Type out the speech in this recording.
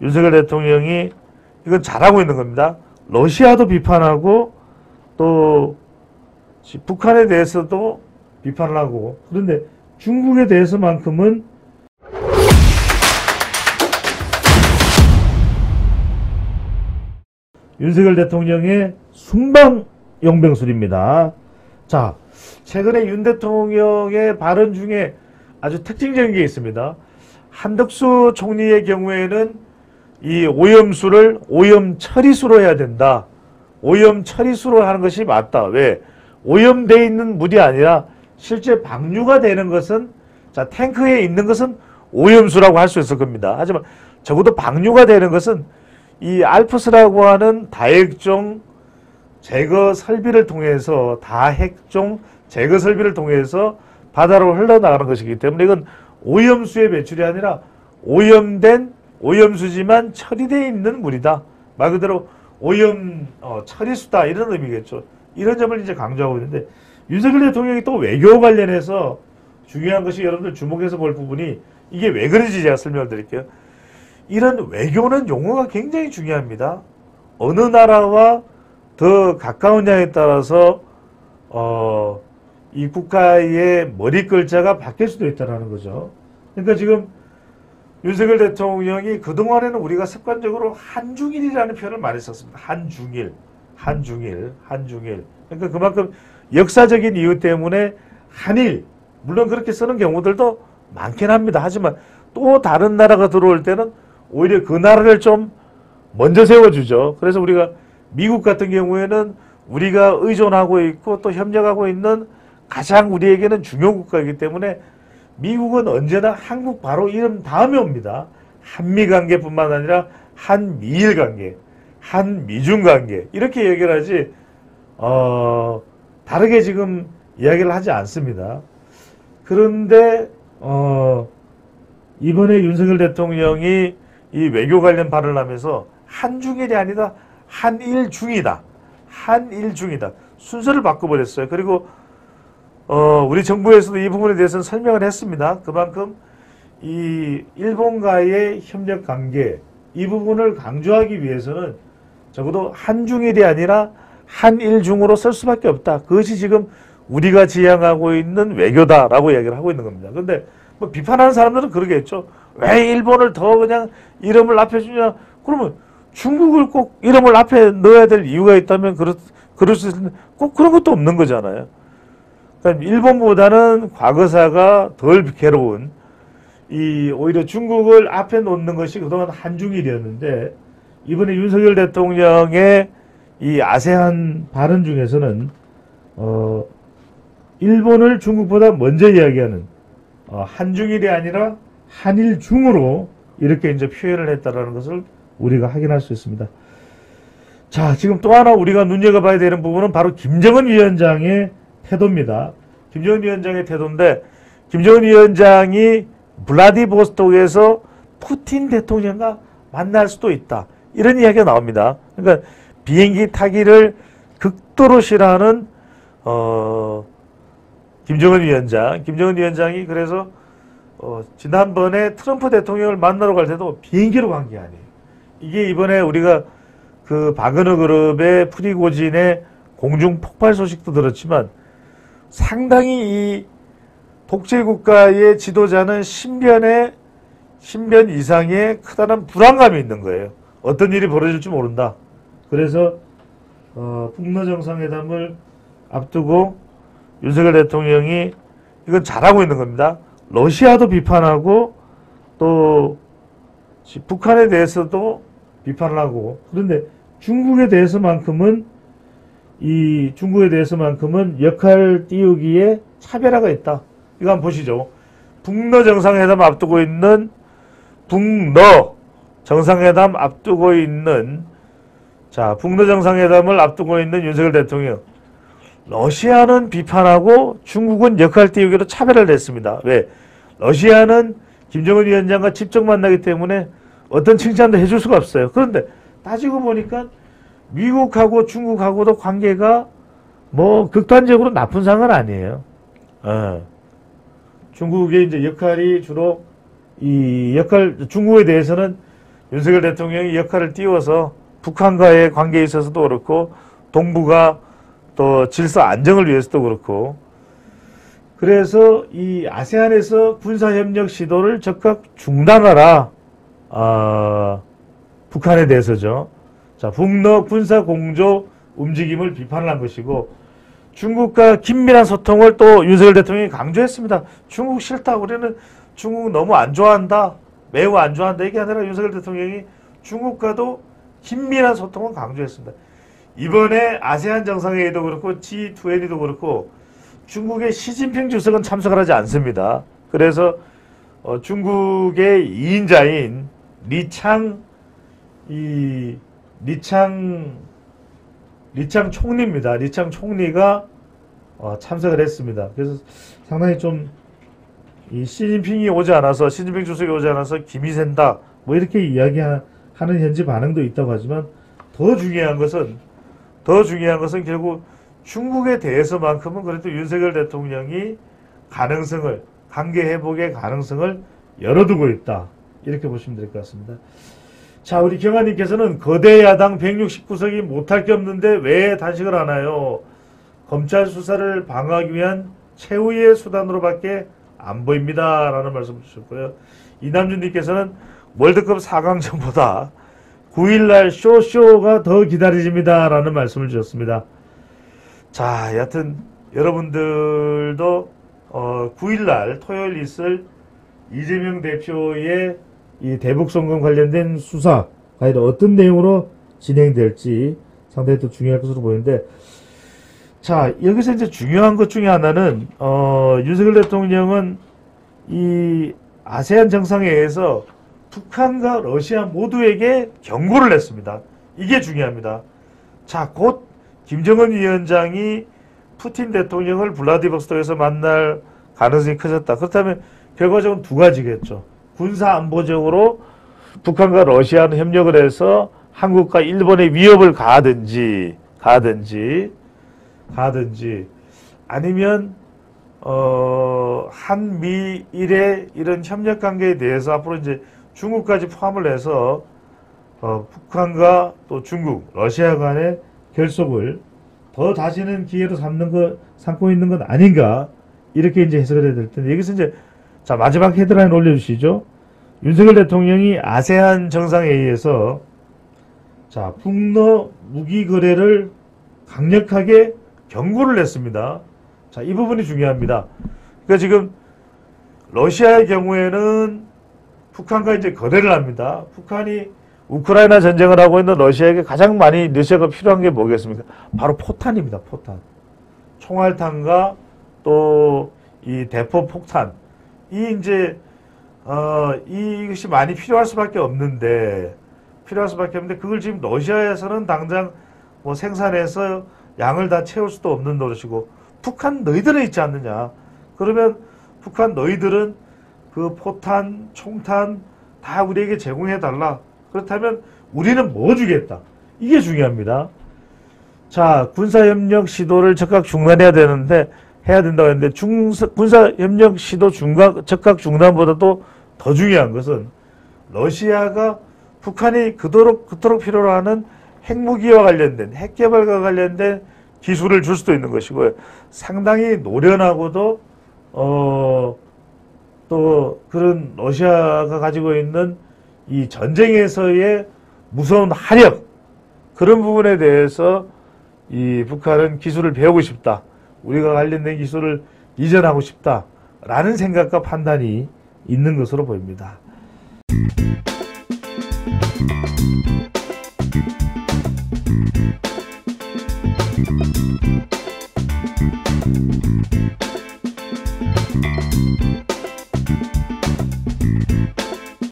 윤석열 대통령이 이건 잘하고 있는 겁니다. 러시아도 비판하고 또 북한에 대해서도 비판을 하고, 그런데 중국에 대해서만큼은 윤석열 대통령의 순방 용병술입니다. 자, 최근에 윤 대통령의 발언 중에 아주 특징적인 게 있습니다. 한덕수 총리의 경우에는 이 오염수를 오염 처리수로 해야 된다. 오염 처리수로 하는 것이 맞다. 왜? 오염되어 있는 물이 아니라 실제 방류가 되는 것은, 자, 탱크에 있는 것은 오염수라고 할 수 있을 겁니다. 하지만 적어도 방류가 되는 것은 이 알프스라고 하는 다핵종 제거 설비를 통해서, 다핵종 제거 설비를 통해서 바다로 흘러나가는 것이기 때문에 이건 오염수의 배출이 아니라 오염된 오염수지만 처리되어 있는 물이다. 말 그대로 오염 처리수다, 이런 의미겠죠. 이런 점을 이제 강조하고 있는데, 윤석열 대통령이 또 외교 관련해서 중요한 것이, 여러분들 주목해서 볼 부분이 이게 왜 그런지 제가 설명을 드릴게요. 이런 외교는 용어가 굉장히 중요합니다. 어느 나라와 더 가까우냐에 따라서 이 국가의 머리글자가 바뀔 수도 있다는 거죠. 그러니까 지금 윤석열 대통령이 그동안에는 우리가 습관적으로 한중일이라는 표현을 많이 썼습니다. 한중일. 그러니까 그만큼 역사적인 이유 때문에 한일, 물론 그렇게 쓰는 경우들도 많긴 합니다. 하지만 또 다른 나라가 들어올 때는 오히려 그 나라를 좀 먼저 세워주죠. 그래서 우리가 미국 같은 경우에는 우리가 의존하고 있고 또 협력하고 있는 가장 우리에게는 중요 국가이기 때문에 미국은 언제나 한국 바로 이름 다음에 옵니다. 한미관계뿐만 아니라 한미일 관계, 한미중 관계, 이렇게 얘기를 하지 다르게 지금 이야기를 하지 않습니다. 그런데 이번에 윤석열 대통령이 이 외교 관련 발언을 하면서 한중일이 아니다, 한일중이다. 한일중이다. 순서를 바꿔버렸어요. 그리고 우리 정부에서도 이 부분에 대해서는 설명을 했습니다. 그만큼 이 일본과의 협력 관계, 이 부분을 강조하기 위해서는 적어도 한중일이 아니라 한일중으로 쓸 수밖에 없다. 그것이 지금 우리가 지향하고 있는 외교다라고 이야기를 하고 있는 겁니다. 그런데 뭐 비판하는 사람들은 그러겠죠. 왜 일본을 더 그냥 이름을 앞에 주냐. 그러면 중국을 꼭 이름을 앞에 넣어야 될 이유가 있다면 그럴 수 있는데 꼭 그런 것도 없는 거잖아요. 그러니까 일본보다는 과거사가 덜 괴로운 오히려 중국을 앞에 놓는 것이 그동안 한중일이었는데, 이번에 윤석열 대통령의 이 아세안 발언 중에서는 일본을 중국보다 먼저 이야기하는 한중일이 아니라 한일중으로 이렇게 이제 표현을 했다라는 것을 우리가 확인할 수 있습니다. 자, 지금 또 하나 우리가 눈여겨봐야 되는 부분은 바로 김정은 위원장의 태도입니다. 김정은 위원장의 태도인데, 김정은 위원장이 블라디보스톡에서 푸틴 대통령과 만날 수도 있다, 이런 이야기가 나옵니다. 그러니까 비행기 타기를 극도로 싫어하는 김정은 위원장이 그래서 지난번에 트럼프 대통령을 만나러 갈 때도 비행기로 간 게 아니에요. 이게 이번에 우리가 그 바그너 그룹의 프리고진의 공중 폭발 소식도 들었지만, 상당히 이 독재국가의 지도자는 신변 이상의 크다는 불안감이 있는 거예요. 어떤 일이 벌어질지 모른다. 그래서 북러 정상회담을 앞두고 윤석열 대통령이 이건 잘하고 있는 겁니다. 러시아도 비판하고 또 북한에 대해서도 비판을 하고, 그런데 중국에 대해서만큼은 역할 띄우기에 차별화가 있다. 이거 한번 보시죠. 북러 정상회담 앞두고 있는 북러 정상회담 앞두고 있는 윤석열 대통령, 러시아는 비판하고 중국은 역할 띄우기로 차별을 했습니다. 왜? 러시아는 김정은 위원장과 직접 만나기 때문에 어떤 칭찬도 해줄 수가 없어요. 그런데 따지고 보니까 미국하고 중국하고도 관계가 뭐 극단적으로 나쁜 상은 아니에요. 중국의 이제 역할이 주로 중국에 대해서는 윤석열 대통령이 역할을 띄워서 북한과의 관계에 있어서도 그렇고 동북아 또 질서 안정을 위해서도 그렇고 그래서 이 아세안에서 군사협력 시도를 즉각 중단하라. 북한에 대해서죠. 자, 북러 군사공조 움직임을 비판을 한 것이고 중국과 긴밀한 소통을 또 윤석열 대통령이 강조했습니다. 중국 싫다. 우리는 중국 너무 안 좋아한다. 매우 안 좋아한다. 이게 아니라 윤석열 대통령이 중국과도 긴밀한 소통을 강조했습니다. 이번에 아세안 정상회의도 그렇고 G20도 그렇고 중국의 시진핑 주석은 참석을 하지 않습니다. 그래서 중국의 2인자인 리창 총리입니다. 리창 총리가 참석을 했습니다. 그래서 상당히 좀 이 시진핑 주석이 오지 않아서 김이 샌다. 뭐 이렇게 이야기하는 현지 반응도 있다고 하지만 더 중요한 것은 결국 중국에 대해서만큼은 그래도 윤석열 대통령이 관계 회복의 가능성을 열어두고 있다. 이렇게 보시면 될 것 같습니다. 자, 우리 경아님께서는 거대 야당 169석이 못할 게 없는데 왜 단식을 하나요? 검찰 수사를 방어하기 위한 최후의 수단으로밖에 안 보입니다. 라는 말씀 주셨고요. 이남준님께서는 월드컵 4강전보다 9일날 쇼가 더 기다려집니다. 라는 말씀을 주셨습니다. 자, 여하튼 여러분들도 9일날 토요일 있을 이재명 대표의 이 대북송금 관련된 수사 과연 어떤 내용으로 진행될지 상당히 또 중요할 것으로 보이는데, 자, 여기서 이제 중요한 것 중에 하나는 윤석열 대통령은 이 아세안 정상회의에서 북한과 러시아 모두에게 경고를 했습니다. 이게 중요합니다. 자, 곧 김정은 위원장이 푸틴 대통령을 블라디보스톡에서 만날 가능성이 커졌다. 그렇다면 결과적으로 두 가지겠죠. 군사안보적으로 북한과 러시아는 협력을 해서 한국과 일본의 위협을 가하든지 아니면 한미일의 이런 협력 관계에 대해서 앞으로 이제 중국까지 포함을 해서 북한과 또 중국, 러시아 간의 결속을 더 다시는 기회로 삼고 있는 건 아닌가, 이렇게 이제 해석을 해야 될 텐데, 여기서 이제 자, 마지막 헤드라인 올려주시죠. 윤석열 대통령이 아세안 정상회의에서 자, 북러 무기 거래를 강력하게 경고를 했습니다. 자, 이 부분이 중요합니다. 그러니까 지금 러시아의 경우에는 북한과 이제 거래를 합니다. 북한이 우크라이나 전쟁을 하고 있는 러시아에게 가장 많이 러시아가 필요한 게 뭐겠습니까? 바로 포탄입니다. 포탄. 총알탄과 또 이 대포 폭탄. 이것이 많이 필요할 수밖에 없는데, 그걸 지금 러시아에서는 당장 뭐 생산해서 양을 다 채울 수도 없는 노릇이고, 북한 너희들은 있지 않느냐. 그러면 북한 너희들은 그 포탄, 총탄 다 우리에게 제공해달라. 그렇다면 우리는 뭐 주겠다. 이게 중요합니다. 자, 군사협력 시도를 즉각 중단해야 된다고 했는데, 군사협력 시도 즉각 중단보다도 더 중요한 것은 러시아가 북한이 그토록 필요로 하는 핵무기와 관련된, 핵개발과 관련된 기술을 줄 수도 있는 것이고요. 상당히 노련하고도 또 그런 러시아가 가지고 있는 이 전쟁에서의 무서운 화력, 그런 부분에 대해서 이 북한은 기술을 배우고 싶다. 우리가 관련된 기술을 이전하고 싶다라는 생각과 판단이 있는 것으로 보입니다.